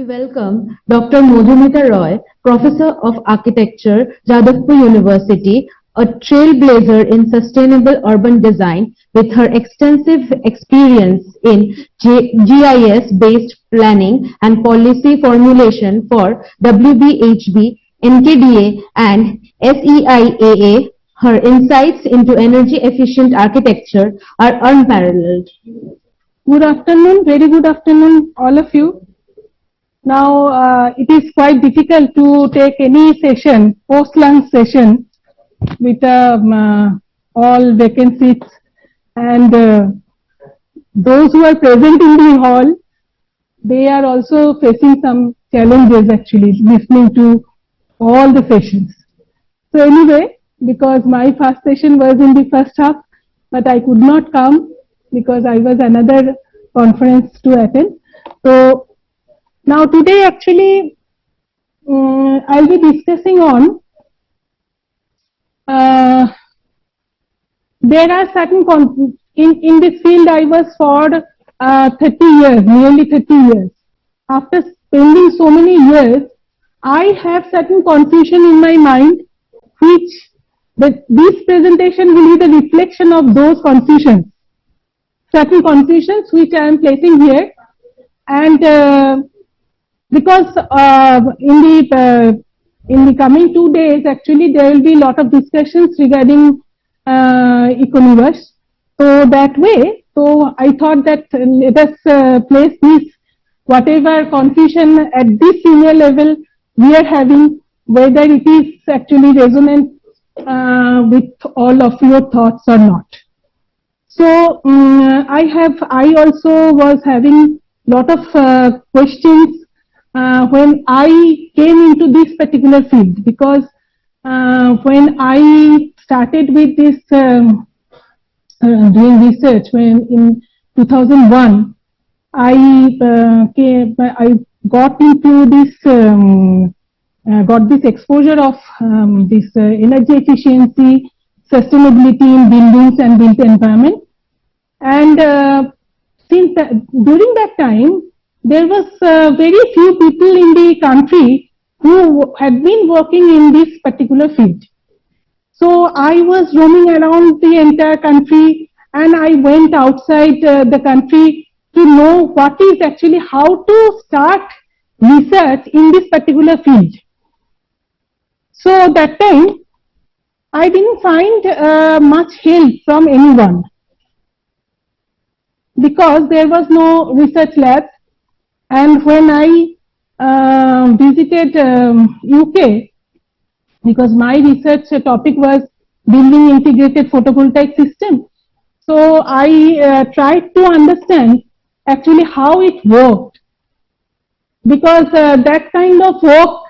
welcome Dr. Madhumita Roy, Professor of Architecture, Jadavpur University, a trailblazer in sustainable urban design with her extensive experience in GIS-based planning and policy formulation for WBHB, NKDA, and SEIAA. Her insights into energy-efficient architecture are unparalleled. Good afternoon, very good afternoon, all of you. Now, it is quite difficult to take any session, post-lunch session, with all vacant seats, and those who are present in the hall, they are also facing some challenges actually, listening to all the sessions. So anyway, because my first session was in the first half, but I could not come because I was another conference to attend. So now today actually I'll be discussing on there are certain in this field I was for 30 years, nearly 30 years. After spending so many years, I have certain confusion in my mind, which this presentation will be the reflection of those confusions. Certain confusions which I am placing here, and because in the coming 2 days actually there will be a lot of discussions regarding Econiverse. So that way, so I thought that let us place this whatever confusion at this senior level we are having, whether it is actually resonant with all of your thoughts or not. So I also was having lot of questions when I came into this particular field, because when I started with this doing research when in 2001, I got into this got this exposure of this energy efficiency, sustainability in buildings and built environment. And since during that time, there was very few people in the country who had been working in this particular field. So I was roaming around the entire country, and I went outside the country to know what is actually how to start research in this particular field. So that time, I didn't find much help from anyone, because there was no research lab. And when I visited UK, because my research topic was building integrated photovoltaic system, so I tried to understand actually how it worked, because that kind of work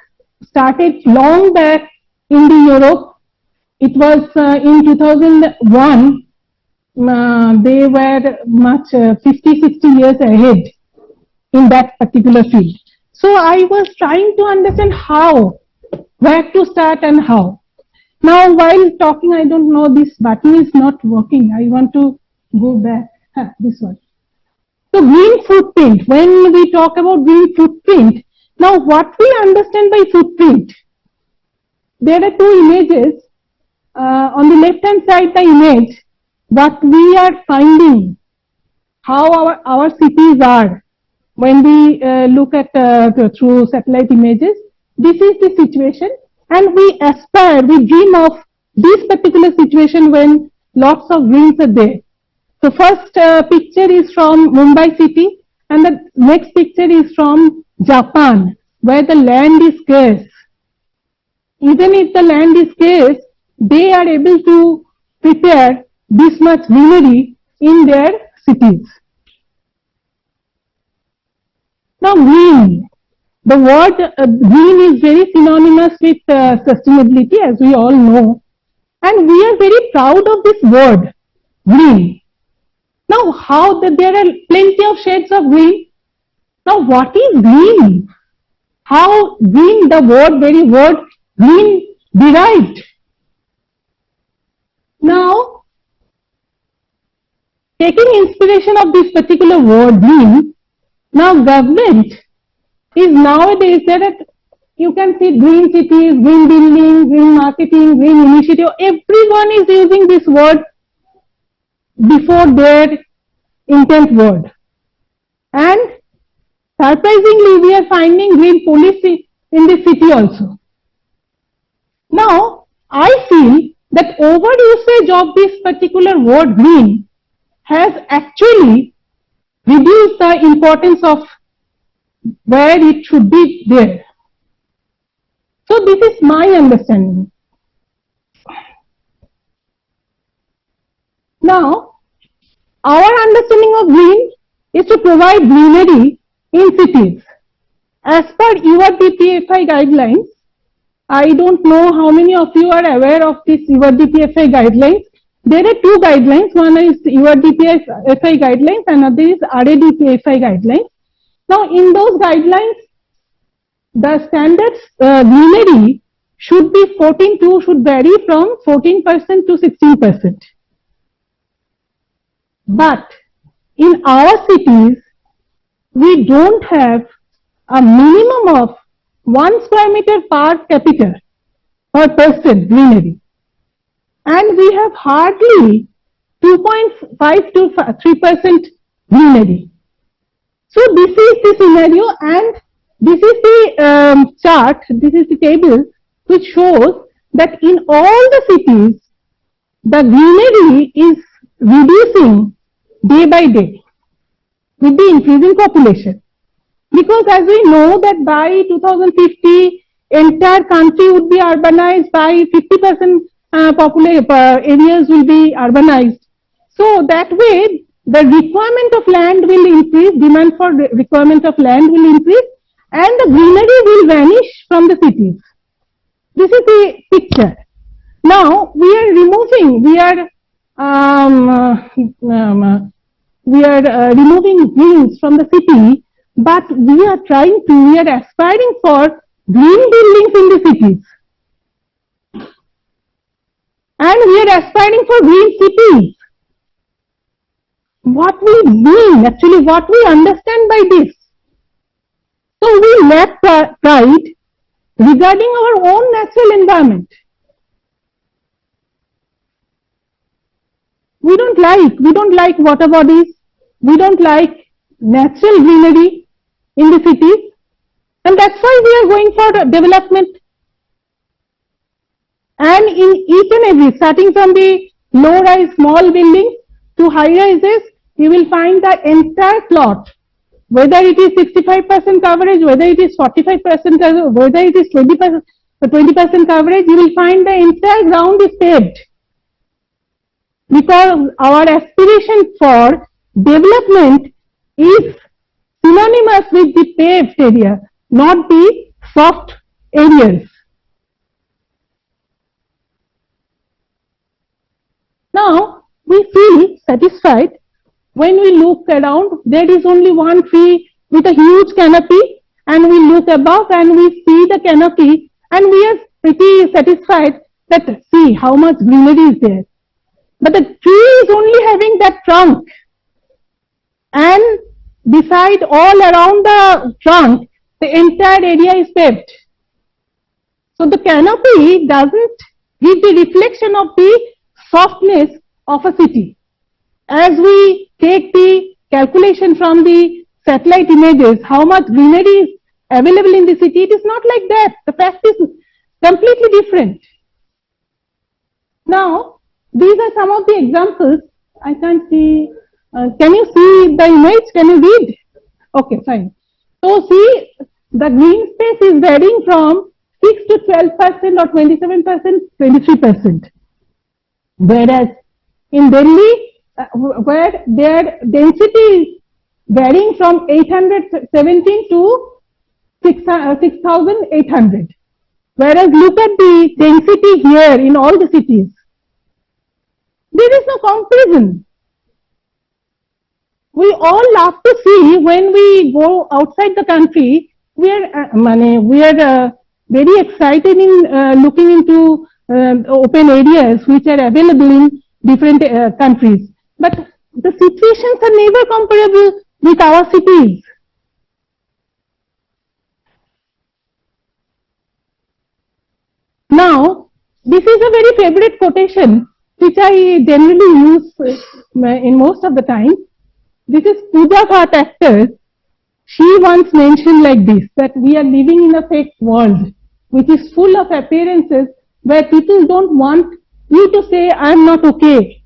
started long back in the Europe. It was in 2001. They were much 50-60 years ahead in that particular field. So I was trying to understand how, where to start and how. Now while talking, I don't know, this button is not working. I want to go back. This one. So green footprint, when we talk about green footprint, now what we understand by footprint? There are two images. On the left hand side the image, what we are finding, how our cities are when we look at through satellite images. This is the situation, and we aspire, we dream of this particular situation when lots of greens are there. The first picture is from Mumbai city, and the next picture is from Japan, where the land is scarce. Even if the land is scarce, they are able to prepare this much greenery in their cities. Now green, the word green is very synonymous with sustainability, as we all know, and we are very proud of this word, green. Now how there are plenty of shades of green. Now what is green? How green, the very word green derived? Now, taking inspiration of this particular word green, now government is nowadays that you can see green cities, green building, green marketing, green initiative. Everyone is using this word before their intent word. And surprisingly, we are finding green policy in the city also. Now, I feel that overusage of this particular word green has actually reduced the importance of where it should be there. So this is my understanding. Now, our understanding of green is to provide greenery in cities. As per URDPFI guidelines, I don't know how many of you are aware of this URDPFI guidelines. There are two guidelines. One is URDPFI guidelines and another is RADPFI guidelines. Now, in those guidelines, the standards greenery should be should vary from 14% to 16%. But in our cities, we don't have a minimum of 1 square meter per capita per person greenery. And we have hardly 2.5 to 3% greenery. So this is the scenario, and this is the chart, this is the table which shows that in all the cities, the greenery is reducing day by day with the increasing population. Because as we know that by 2050, entire country would be urbanized, by 50% areas will be urbanized. So that way, the requirement of land will increase, demand for requirement of land will increase, and the greenery will vanish from the cities. This is the picture. Now, we are removing greens from the city, but we are aspiring for green buildings in the cities. And we are aspiring for green cities. What we mean, actually what we understand by this. So we lack pride regarding our own natural environment. We don't like water bodies, we don't like natural greenery in the cities, and that's why we are going for development. And in each and every, starting from the low-rise small buildings to high-rises, you will find the entire plot, whether it is 65% coverage, whether it is 45% coverage, whether it is 20% coverage, you will find the entire ground is paved. Because our aspiration for development is synonymous with the paved area, not the soft areas. Now, we feel satisfied when we look around. There is only one tree with a huge canopy, and we look above and we see the canopy, and we are pretty satisfied that see how much greenery is there. But the tree is only having that trunk, and beside all around the trunk, the entire area is paved. So the canopy doesn't give the reflection of the softness of a city. As we take the calculation from the satellite images, how much greenery is available in the city, it is not like that. The fact is completely different. Now, these are some of the examples. I can't see. Can you see the image? Can you read? Okay, fine. So, see, the green space is varying from 6 to 12% or 27%, 23%. Whereas in Delhi, where their density is varying from 817 to 6,800. Whereas look at the density here in all the cities. There is no comparison. We all love to see when we go outside the country. We are very excited in looking into open areas which are available in different countries. But the situations are never comparable with our cities. Now, this is a very favorite quotation which I generally use in most of the time. This is Pooja Bhatt actor. She once mentioned like this, that we are living in a fake world which is full of appearances where people don't want you to say, I am not okay.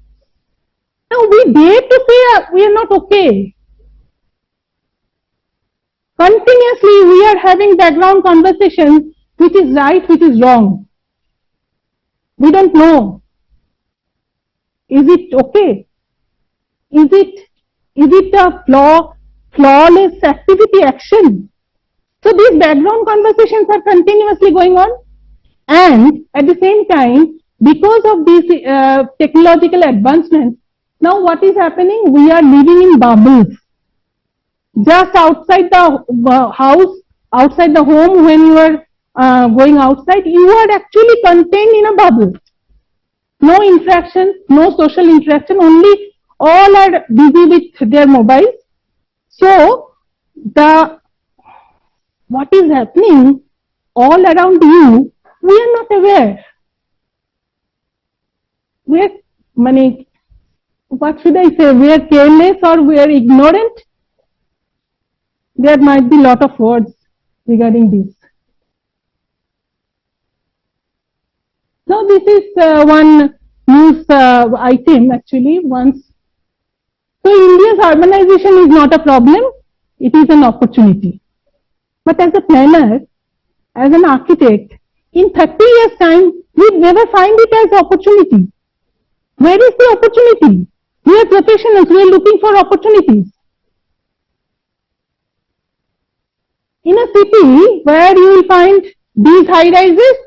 Now we dare to say we are not okay. Continuously we are having background conversations which is right, which is wrong. We don't know. Is it okay? Is it a flawless activity action? So these background conversations are continuously going on, and at the same time, because of these technological advancements, now what is happening? We are living in bubbles. Just outside the house, outside the home, when you are going outside, you are actually contained in a bubble. No interaction, no social interaction, only all are busy with their mobiles. So, what is happening all around you, we are not aware. We are, what should I say, we are careless or we are ignorant. There might be a lot of words regarding this. Now this is one news item actually once. So India's urbanization is not a problem, it is an opportunity. But as a planner, as an architect, in 30 years time, we never find it as opportunity. Where is the opportunity? We are professionals, we are looking for opportunities. In a city where you will find these high rises,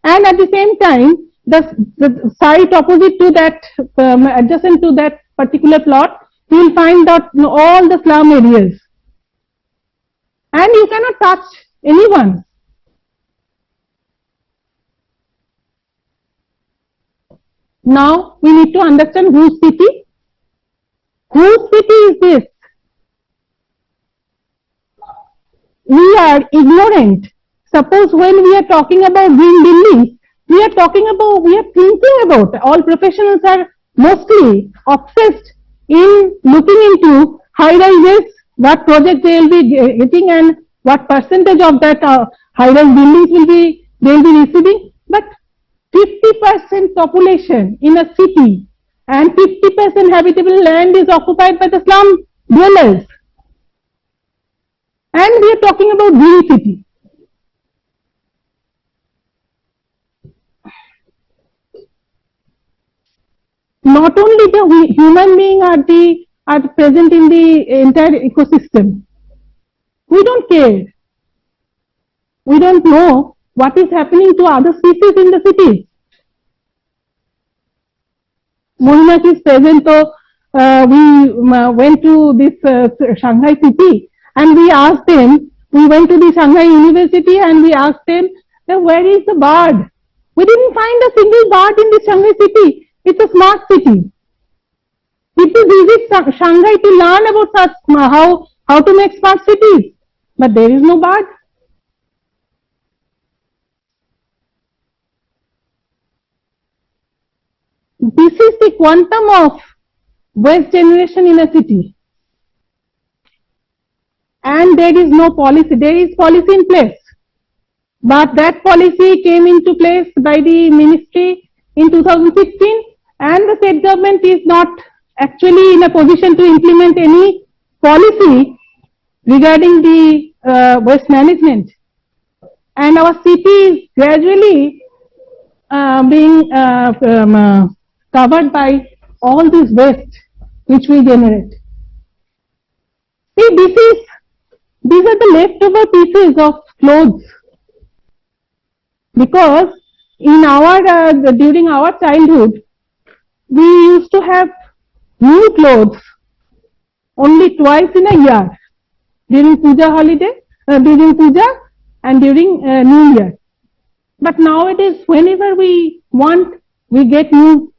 and at the same time, the site opposite to that, adjacent to that particular plot, you will find that all the slum areas. And you cannot touch anyone. Now we need to understand whose city. Whose city is this? We are ignorant. Suppose when we are talking about green buildings, we are thinking about, all professionals are mostly obsessed in looking into high rises, what project they will be getting and what percentage of that high rise buildings they will be receiving. But 50% population in a city and 50% habitable land is occupied by the slum dwellers. And we are talking about green city. Not only the human being are present in the entire ecosystem. We don't care. We don't know what is happening to other species in the cities. Mohinak is present, so we went to this Shanghai city and we asked them, we went to the Shanghai University and we asked them, where is the bird? We didn't find a single bird in the Shanghai city. It's a smart city. People visit Shanghai to learn about such, how to make smart cities. But there is no bird. This is the quantum of waste generation in a city. And there is no policy. There is policy in place. But that policy came into place by the ministry in 2016 and the state government is not actually in a position to implement any policy regarding the waste management. And our city is gradually being covered by all this waste which we generate. See, these are the leftover pieces of clothes, because in during our childhood we used to have new clothes only twice in a year, during puja holiday, during puja and during New Year. But nowadays, whenever we want, we get new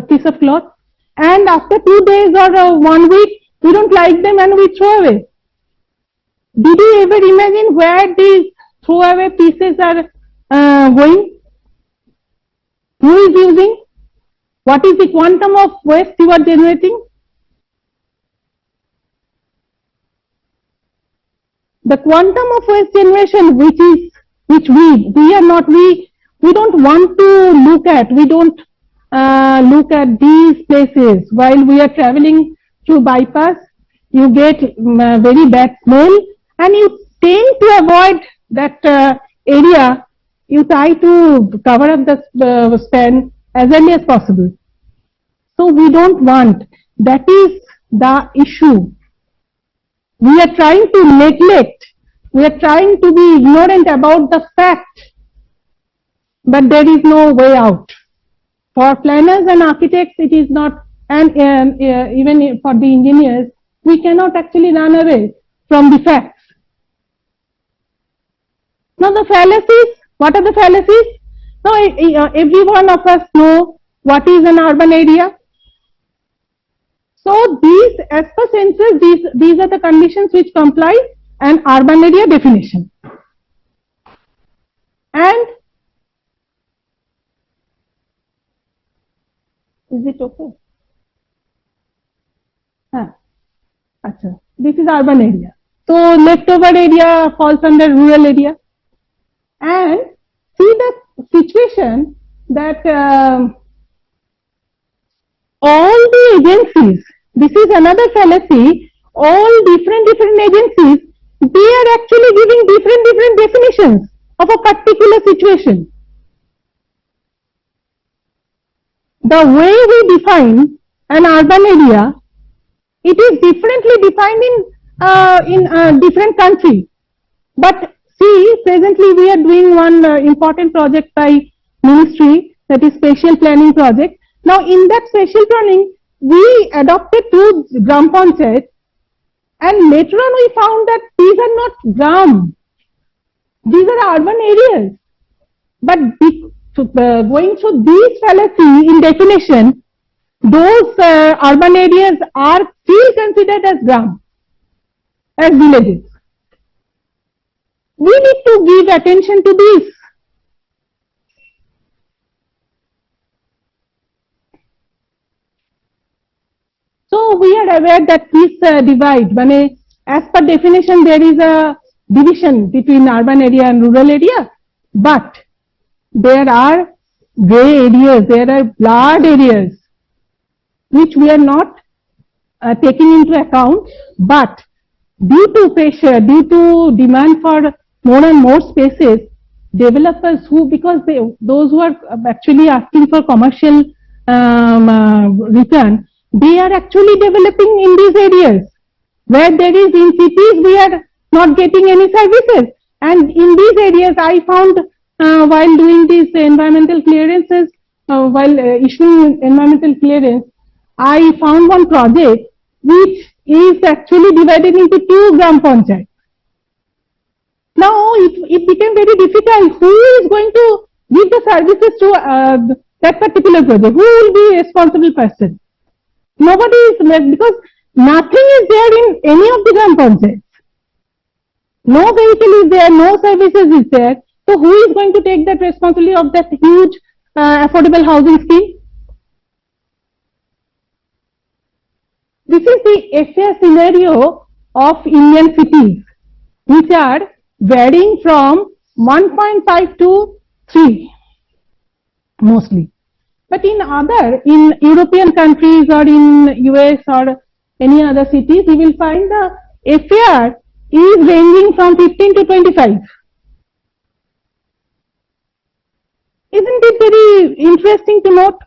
piece of cloth, and after 2 days or 1 week, we don't like them and we throw away. Did you ever imagine where these throwaway pieces are going? Who is using? What is the quantum of waste you are generating? The quantum of waste generation which we don't want to look at. We don't look at these places while we are traveling through bypass. You get very bad smell, and you tend to avoid that area. You try to cover up the span as early as possible. So we don't want. That is the issue. We are trying to neglect, we are trying to be ignorant about the fact, but there is no way out. For planners and architects, it is not, and even for the engineers, we cannot actually run away from the facts. Now the fallacies, what are the fallacies? Now every one of us know what is an urban area. So these, as per census, these are the conditions which comply an urban area definition. And is it okay? This is urban area. So leftover area falls under rural area. And see the situation that all the agencies, this is another fallacy, all different agencies, they are actually giving different definitions of a particular situation. The way we define an urban area, it is differently defined in different countries. But see, presently we are doing one important project by ministry, that is spatial planning project. Now in that spatial planning, we adopted 2 gram panchayats, and later on we found that these are not gram, these are urban areas. But going through these fallacy in definition, those urban areas are still considered as gram, as villages. We need to give attention to this. So we are aware that this divide, as per definition there is a division between urban area and rural area, but there are grey areas, there are blurred areas which we are not taking into account, but due to pressure, due to demand for more and more spaces, developers who, because those who are actually asking for commercial return, they are actually developing in these areas. Where there is, in cities we are not getting any services, and in these areas I found while doing these environmental clearances, while issuing environmental clearance, I found one project which is actually divided into 2 gram panchayats. Now it became very difficult. Who is going to give the services to that particular project? Who will be a responsible person? Nobody is, because nothing is there in any of the gram panchayats. No vehicle is there, no services is there. So who is going to take that responsibility of that huge affordable housing scheme? This is the FAR scenario of Indian cities, which are varying from 1.5 to 3 mostly. But in European countries or in US or any other cities, you will find the FAR is ranging from 15 to 25. Isn't it very interesting to note?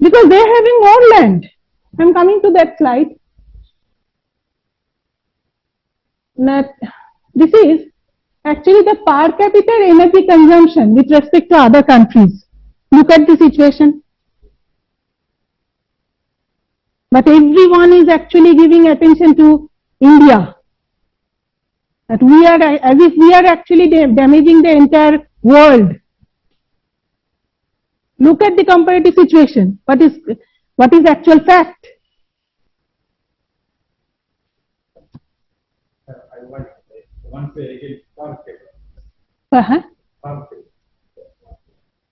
Because they are having more land. I am coming to that slide. This is actually the per capita energy consumption with respect to other countries. Look at the situation. But everyone is actually giving attention to India. That we are, as if we are actually damaging the entire world. Look at the comparative situation. What is actual fact? I want one say again, Uh-huh. farm.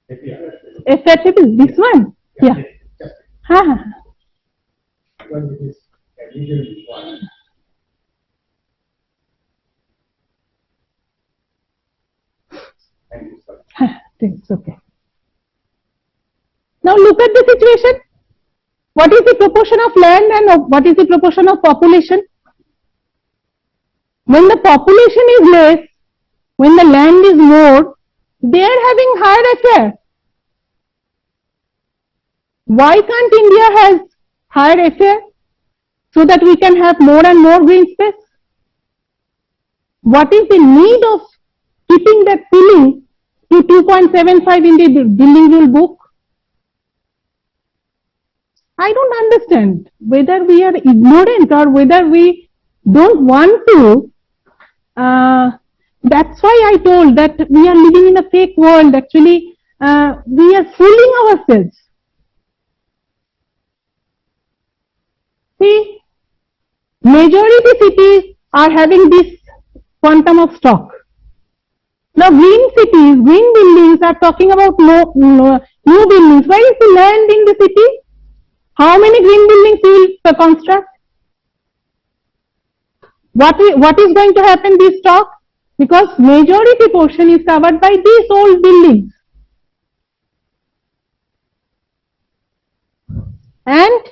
If FR table, this one? Yeah. Ha. Because it is usually required. Thank you, sir. It's okay. Now look at the situation. What is the proportion of land and what is the proportion of population? When the population is less, when the land is more, they are having higher FR. Why can't India has higher FR? So that we can have more and more green space? What is the need of keeping that ceiling to 2.75 in the building rule book? I don't understand whether we are ignorant or whether we don't want to. That's why I told that we are living in a fake world. Actually, we are fooling ourselves. See, majority cities are having this quantum of stock. Now, green cities, green buildings are talking about new buildings. Where is the land in the city? How many green buildings you will construct? What is going to happen this stock? Because majority portion is covered by these old buildings. And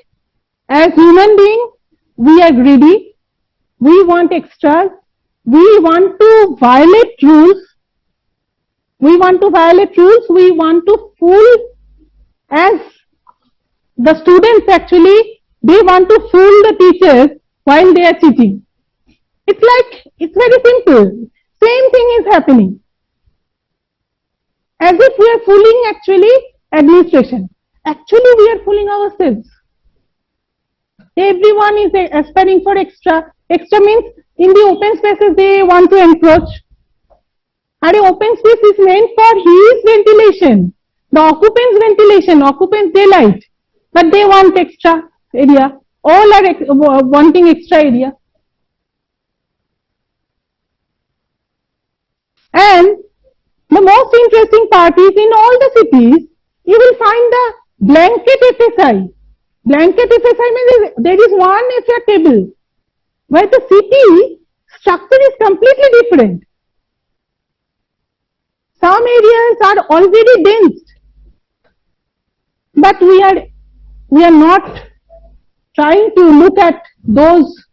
as human beings, we are greedy. We want extras. We want to violate rules. We want to violate rules. We want to fool as the students actually, they want to fool the teachers while they are cheating. It's very simple. Same thing is happening. As if we are fooling actually administration. Actually we are fooling ourselves. Everyone is aspiring for extra. Extra means in the open spaces they want to encroach. And the open space is meant for his ventilation. The occupant's ventilation, occupant's daylight. But they want extra area. All are wanting extra area. And the most interesting part is in all the cities, you will find the blanket FSI. Blanket FSI means there is one FR table, where the city structure is completely different. Some areas are already dense, but we are not trying to look at those.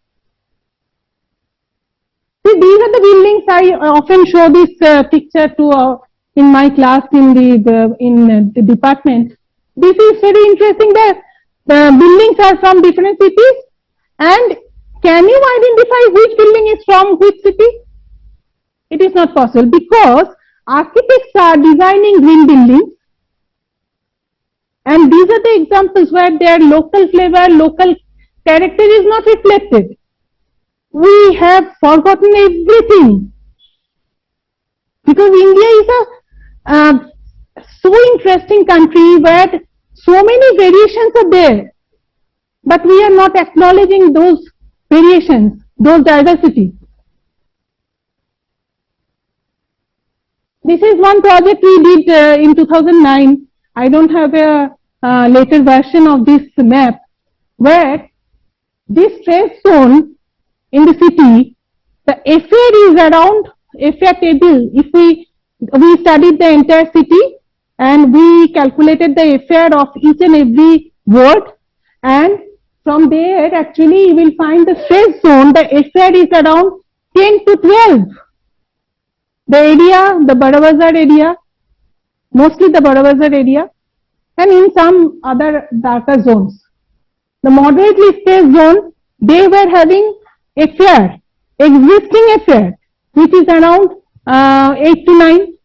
See, these are the buildings. I often show this picture to in my class in the department. This is very interesting. The buildings are from different cities, and can you identify which building is from which city? It is not possible because architects are designing green buildings, and these are the examples where their local flavor, local character is not reflected. We have forgotten everything because India is a so interesting country where so many variations are there, but we are not acknowledging those variations, those diversity. This is one project we did in 2009. I don't have a later version of this map, where this stress zone in the city, the FR is around FR table. If we studied the entire city and we calculated the FR of each and every ward, and from there actually you will find the stress zone, the FR is around 10 to 12. The area, the Bada Bazar area, mostly the Bada Bazar area, and in some other darker zones. The moderately stressed zone, they were having FR, existing FR, which is around 8 to 9,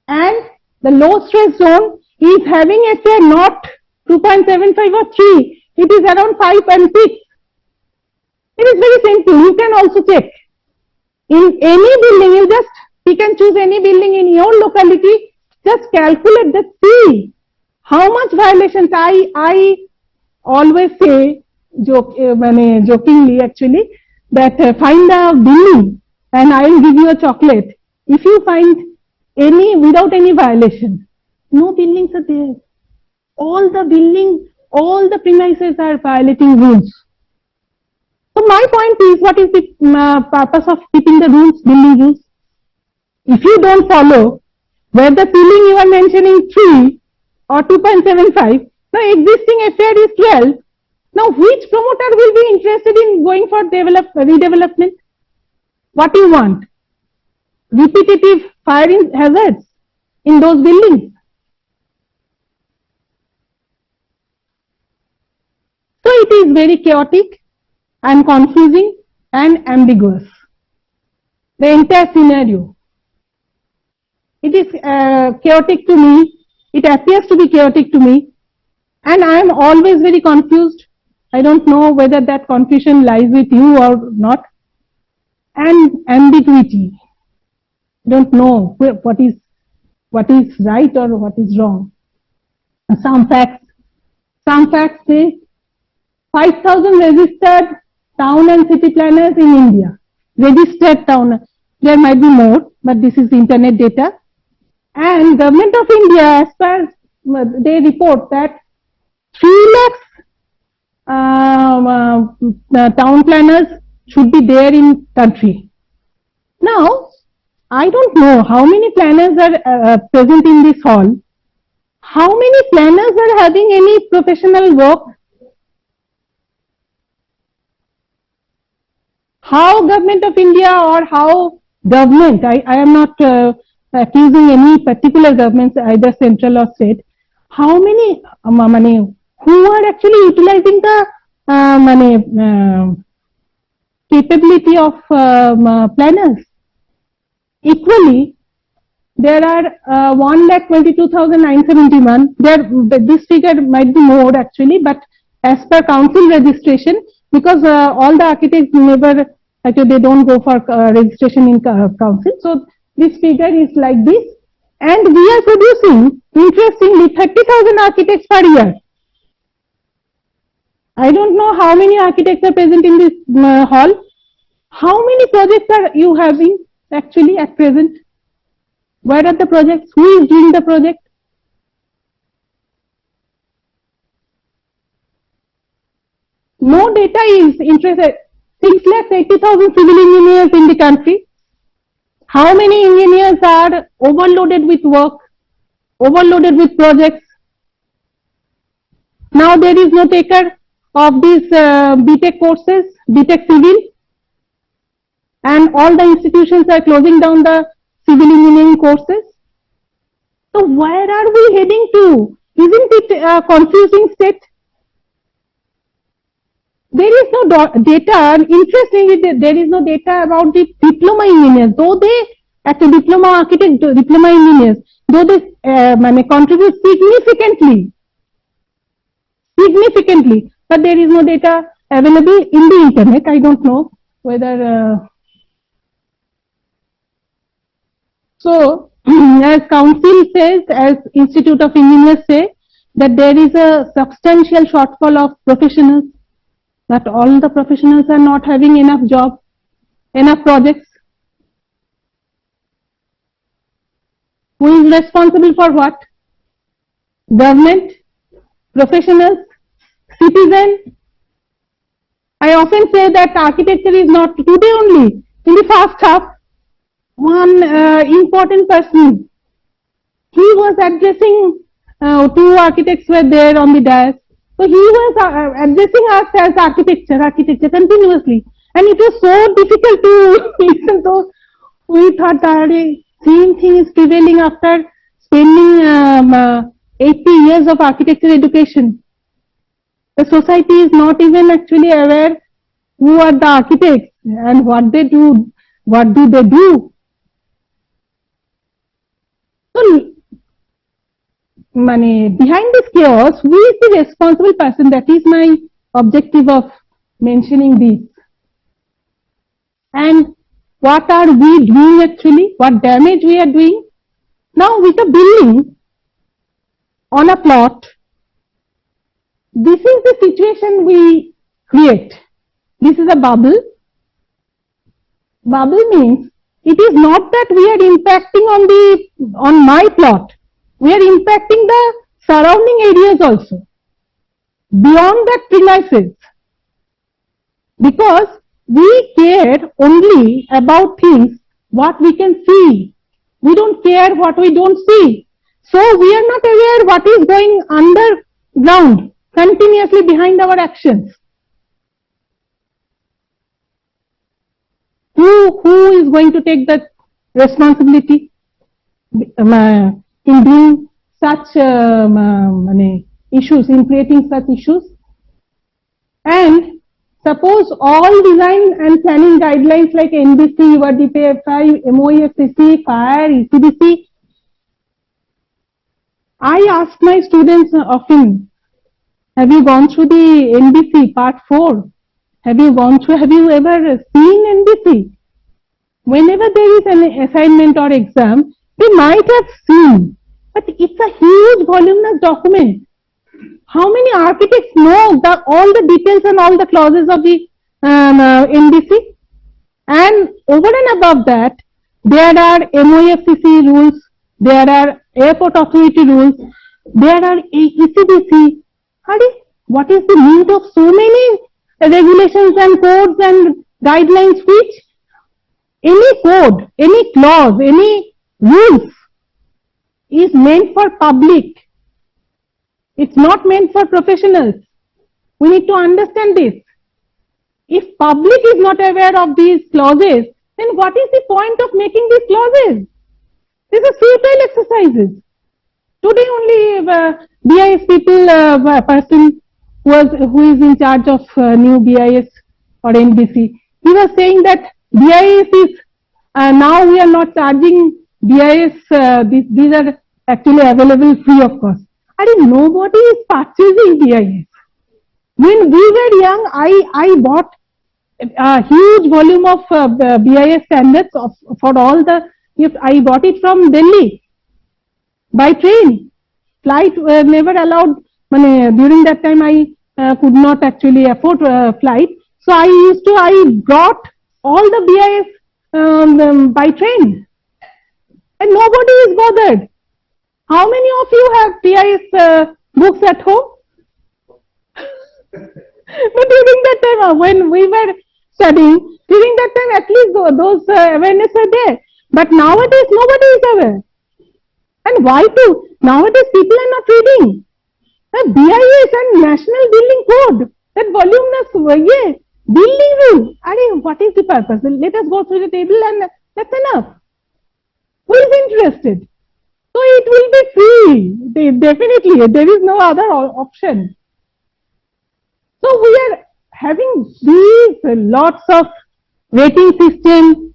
and the low stress zone is having FR not 2.75 or 3, it is around 5 and 6. It is very simple, you can also check. In any building, you just pick and choose any building in your locality, just calculate that, see how much violations. I always say, jokingly actually, that find a building and I will give you a chocolate if you find any without any violation. No buildings are there. All the premises are violating rules. So my point is, what is the purpose of keeping the rules, building rules? If you don't follow, where the ceiling you are mentioning 3 or 2.75, now existing FAR is 12. Now which promoter will be interested in going for redevelopment? What you want? Repetitive fire hazards in those buildings. So it is very chaotic and confusing and ambiguous. The entire scenario. It is chaotic to me. It appears to be chaotic to me. And I am always very confused. I don't know whether that confusion lies with you or not. And ambiguity. Don't know what is right or what is wrong. Some facts say 5,000 registered town and city planners in India. Registered town, there might be more, but this is internet data. And Government of India, as far as they report that 3 lakhs town planners should be there in country. Now, I don't know how many planners are present in this hall. How many planners are having any professional work? How Government of India or how government, I am not accusing any particular governments, either central or state, how many who are actually utilizing the capability of planners? Equally, there are 1,22,971. This figure might be more actually, but as per council registration, because all the architects never, actually they don't go for registration in council. So this figure is like this, and we are producing, interestingly, 30,000 architects per year. I don't know how many architects are present in this hall. How many projects are you having actually at present? Where are the projects? Who is doing the project? No data is interested. 6,80,000 civil engineers in the country. How many engineers are overloaded with work, overloaded with projects? Now there is no taker of these BTech courses, BTech civil, and all the institutions are closing down the civil engineering courses. So where are we heading to? Isn't it a confusing state? There is no data. Interestingly, there is no data about the diploma engineers, though they, at a diploma architect, diploma engineers, though they contribute significantly, but there is no data available in the internet. I don't know whether. So, as council says, as Institute of Engineers say, that there is a substantial shortfall of professionals, that all the professionals are not having enough job, enough projects. Who is responsible for what? Government, professionals, citizen. I often say that architecture is not today only. In the first half, one important person, he was addressing, 2 architects were there on the dais. So he was addressing us as architecture continuously, and it was so difficult to listen. So we thought that same thing is prevailing after spending 80 years of architecture education. The society is not even actually aware who are the architects and what they do, what do they do. So, behind this chaos, who is the responsible person? That is my objective of mentioning this. And what are we doing actually? What damage we are doing? Now, with a building on a plot, this is the situation we create. This is a bubble. Bubble means it is not that we are impacting on my plot. we are impacting the surrounding areas also, beyond that premises, because we care only about things what we can see. We don't care what we don't see. So we are not aware what is going underground continuously behind our actions. Who is going to take that responsibility in doing such issues, in creating such issues? And suppose all design and planning guidelines like NBC, URDPFI, MOEFCC, FIRE, Ecsbc, I ask my students often, have you gone through the NBC part 4? Have you ever seen NBC? Whenever there is an assignment or exam, they might have seen, but it's a huge voluminous document. How many architects know all the details and all the clauses of the NBC? And over and above that, there are MOEFCC rules, there are airport authority rules, there are Ecsbc. What is the need of so many regulations and codes and guidelines which any code, any clause, any rules is meant for public. It's not meant for professionals. We need to understand this. If public is not aware of these clauses, then what is the point of making these clauses? These are futile exercises. Today only BIS people, a person who is in charge of new BIS or NBC, he was saying that BIS is, now we are not charging BIS, these are actually available free of cost. Nobody is purchasing BIS. When we were young, I bought a huge volume of BIS standards for all the, I bought it from Delhi by train. Flight never allowed, during that time I could not actually afford flight. So I brought all the BIS by train. And nobody is bothered. How many of you have BIS books at home? But during that time, when we were studying, during that time at least those awareness were there. But nowadays nobody is aware. And why too? Nowadays people are not reading. The BIS and National Building Code, that voluminous building rule. What is the purpose? Let us go through the table and that's enough. Who is interested? So it will be free. Definitely, there is no other option. So we are having these lots of rating system.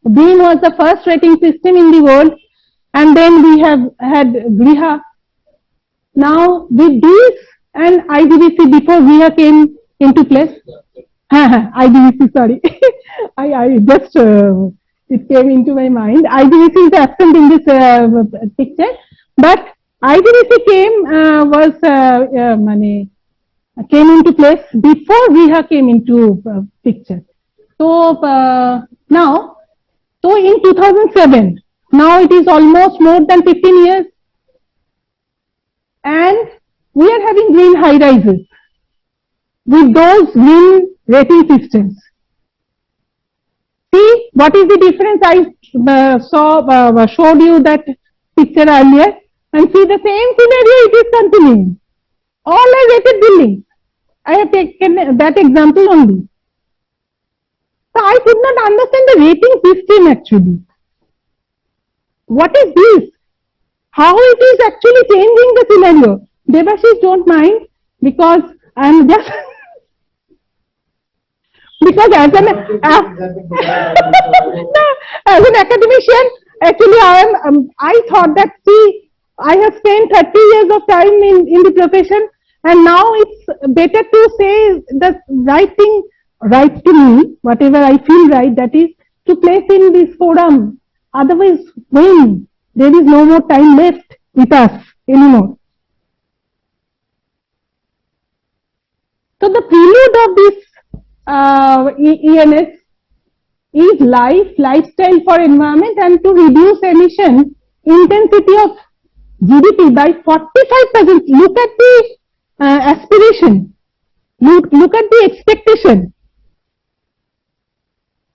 Beam was the first rating system in the world, and then we have had Griha. Now with this and IGBC, before Griha came into place, IGBC, sorry, I just it came into my mind. IGBC is absent in this picture, but IGBC came into place before Griha came into picture. So now. So in 2007, now it is almost more than 15 years, and we are having green high rises with those green rating systems. See what is the difference? I showed you that picture earlier, and see the same scenario it is continuing. All are rated buildings. I have taken that example only. So I could not understand the rating system actually. What is this? How it is actually changing the scenario? Devashish, don't mind, because I am just because as an as an academician, actually I thought that, see, I have spent 30 years of time in the profession, and now it's better to say the right thing. Right to me, whatever I feel right, that is to place in this forum. Otherwise, when there is no more time left with us anymore. So the prelude of this ENS is lifestyle for environment and to reduce emission intensity of GDP by 45%. Look at the aspiration. Look at the expectation.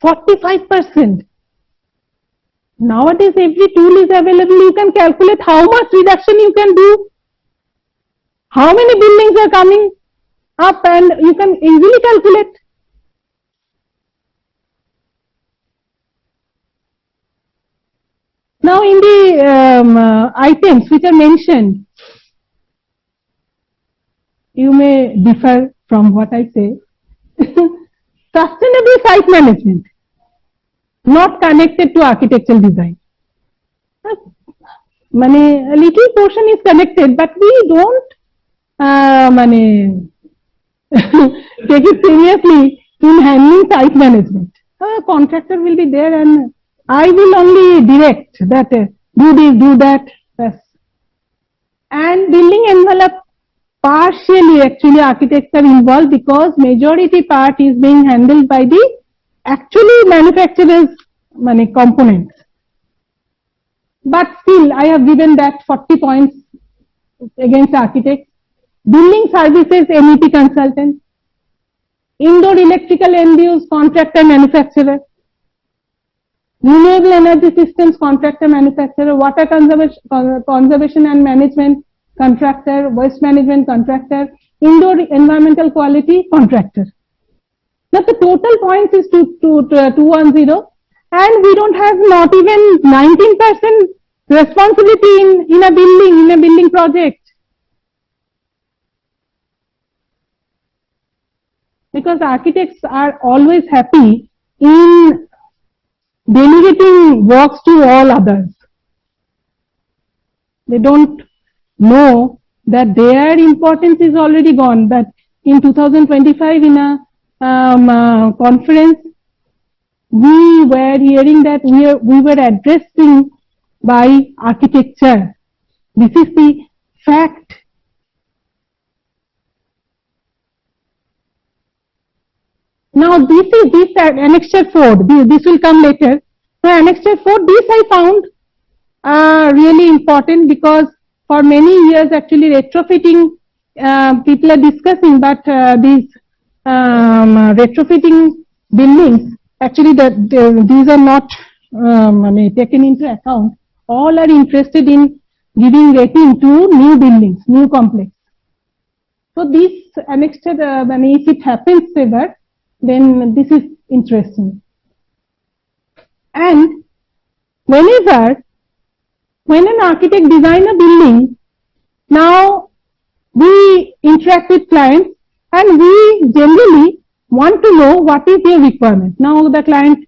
45%. Nowadays, every tool is available. You can calculate how much reduction you can do, how many buildings are coming up, and you can easily calculate. Now, in the items which are mentioned, you may differ from what I say. Sustainable site management, not connected to architectural design. A little portion is connected, but we don't take it seriously in handling site management. A contractor will be there and I will only direct that do this, do that. Yes. And building envelope, partially actually architecture involved because majority part is being handled by the actually manufacturers components. But still I have given that 40 points against architects. Building services MEP consultant, indoor electrical end use contractor manufacturer, renewable energy systems contractor manufacturer, water conservation and management contractor, waste management contractor, indoor environmental quality contractor. Now the total points is 210 and we don't have not even 19% responsibility in a building project. Because architects are always happy in delegating works to all others. They don't know that their importance is already gone. That in 2025 in a conference, we were hearing that we were addressing by architecture. This is the fact. Now this annexure 4, this will come later. So annexure 4, this I found really important because for many years actually retrofitting people are discussing, but these retrofitting buildings actually these are not taken into account. All are interested in giving rating to new buildings, new complex. So this annexure, if it happens ever, then this is interesting. And when an architect designs a building, now we interact with clients and we generally want to know what is their requirement. Now the client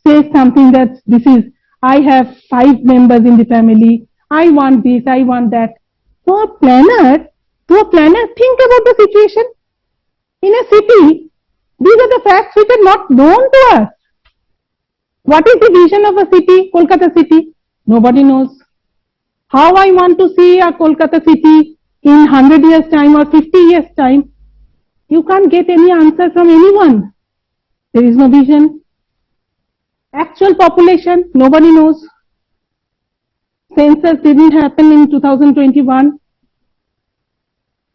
says something that this is, I have 5 members in the family, I want this, I want that. To a planner, think about the situation. In a city, these are the facts which are not known to us. What is the vision of a city, Kolkata city? Nobody knows. How I want to see a Kolkata city in 100 years time or 50 years time, you can't get any answer from anyone. There is no vision. Actual population, nobody knows. Census didn't happen in 2021.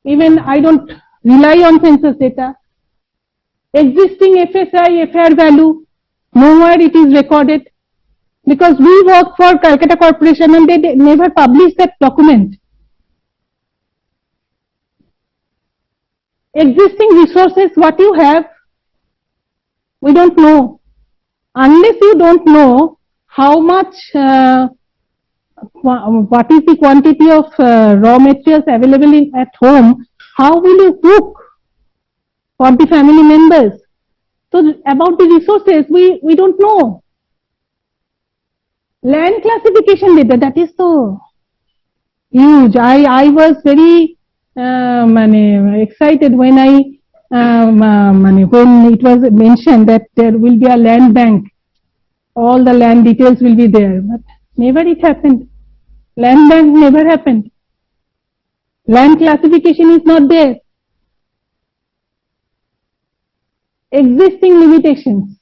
Even I don't rely on census data. Existing FSI, FR value, nowhere it is recorded. Because we work for Calcutta Corporation and they never publish that document. Existing resources, what you have, we don't know. Unless you don't know how much, what is the quantity of raw materials available at home, how will you cook for the family members? So about the resources, we don't know. Land classification data, that is so huge. I was very excited when when it was mentioned that there will be a land bank. All the land details will be there, but never it happened. Land bank never happened. Land classification is not there. Existing limitations.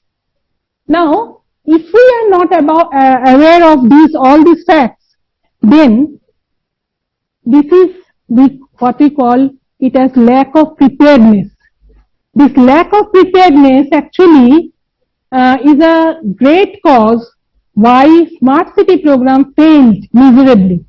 Now, if we are not aware of all these facts, then this is what we call it as lack of preparedness. This lack of preparedness actually is a great cause why smart city program failed miserably.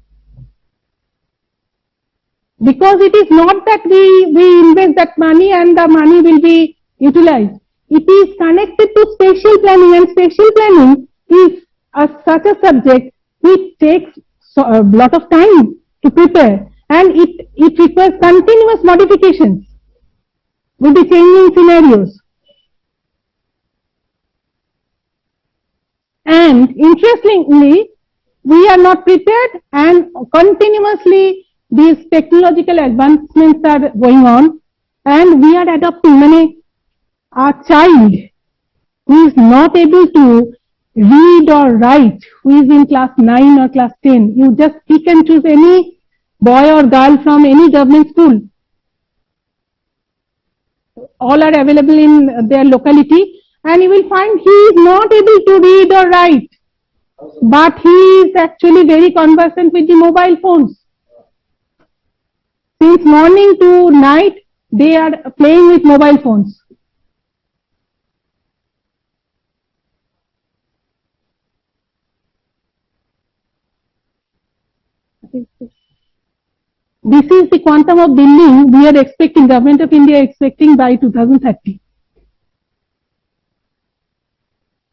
Because it is not that we invest that money and the money will be utilized. It is connected to spatial planning, and spatial planning is such a subject which takes a lot of time to prepare, and it requires continuous modifications with the changing scenarios. And interestingly, we are not prepared, and continuously these technological advancements are going on, and we are adopting. Many our child who is not able to read or write, who is in class 9 or class 10, you just pick and choose any boy or girl from any government school. All are available in their locality, and you will find he is not able to read or write, but he is actually very conversant with the mobile phones. Since morning to night, they are playing with mobile phones. This is the quantum of building we are expecting, Government of India expecting by 2030.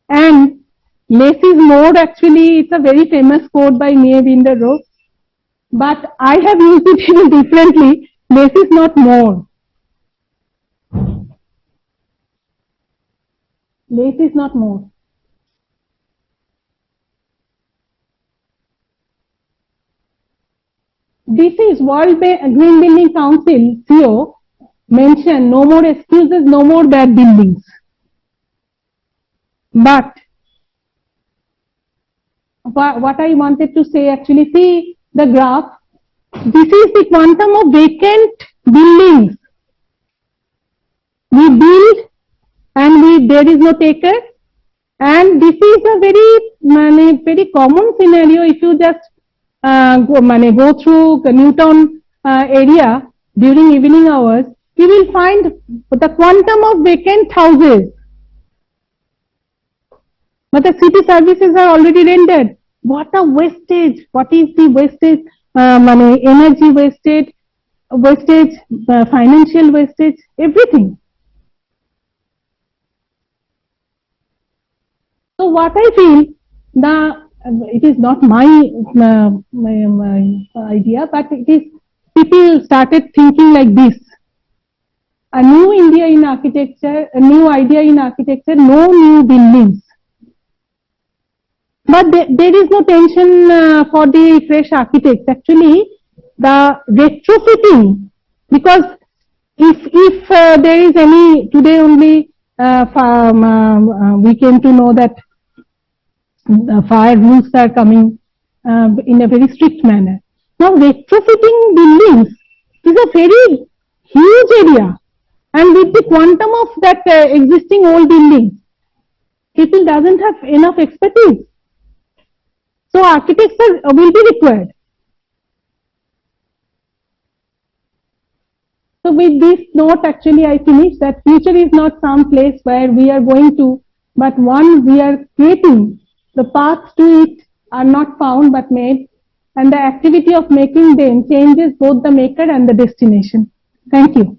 And less is more, actually, it's a very famous quote by Nevinder Rose. But I have used it even differently. Less is not more. Less is not more. This is World Green Building Council CEO mentioned, no more excuses, no more bad buildings. But what I wanted to say, actually, see the graph. This is the quantum of vacant buildings. We build and there is no taker, and this is a very common scenario. If you just go through Newtown area during evening hours, you will find the quantum of vacant houses. But the city services are already rendered. What a wastage! What is the wastage? Energy wastage, financial wastage, everything. So what I feel, it is not my idea, but it is people started thinking like this. A new India in architecture, a new idea in architecture, no new buildings. But there is no tension for the fresh architects. Actually, the retrofitting, because if there is any, today only we came to know that fire rules are coming in a very strict manner. Now, retrofitting buildings is a very huge area, and with the quantum of that existing old buildings, people doesn't have enough expertise. So architects will be required. So with this note, actually, I finish that future is not some place where we are going to, but one we are creating. The paths to it are not found but made, and the activity of making them changes both the maker and the destination. Thank you.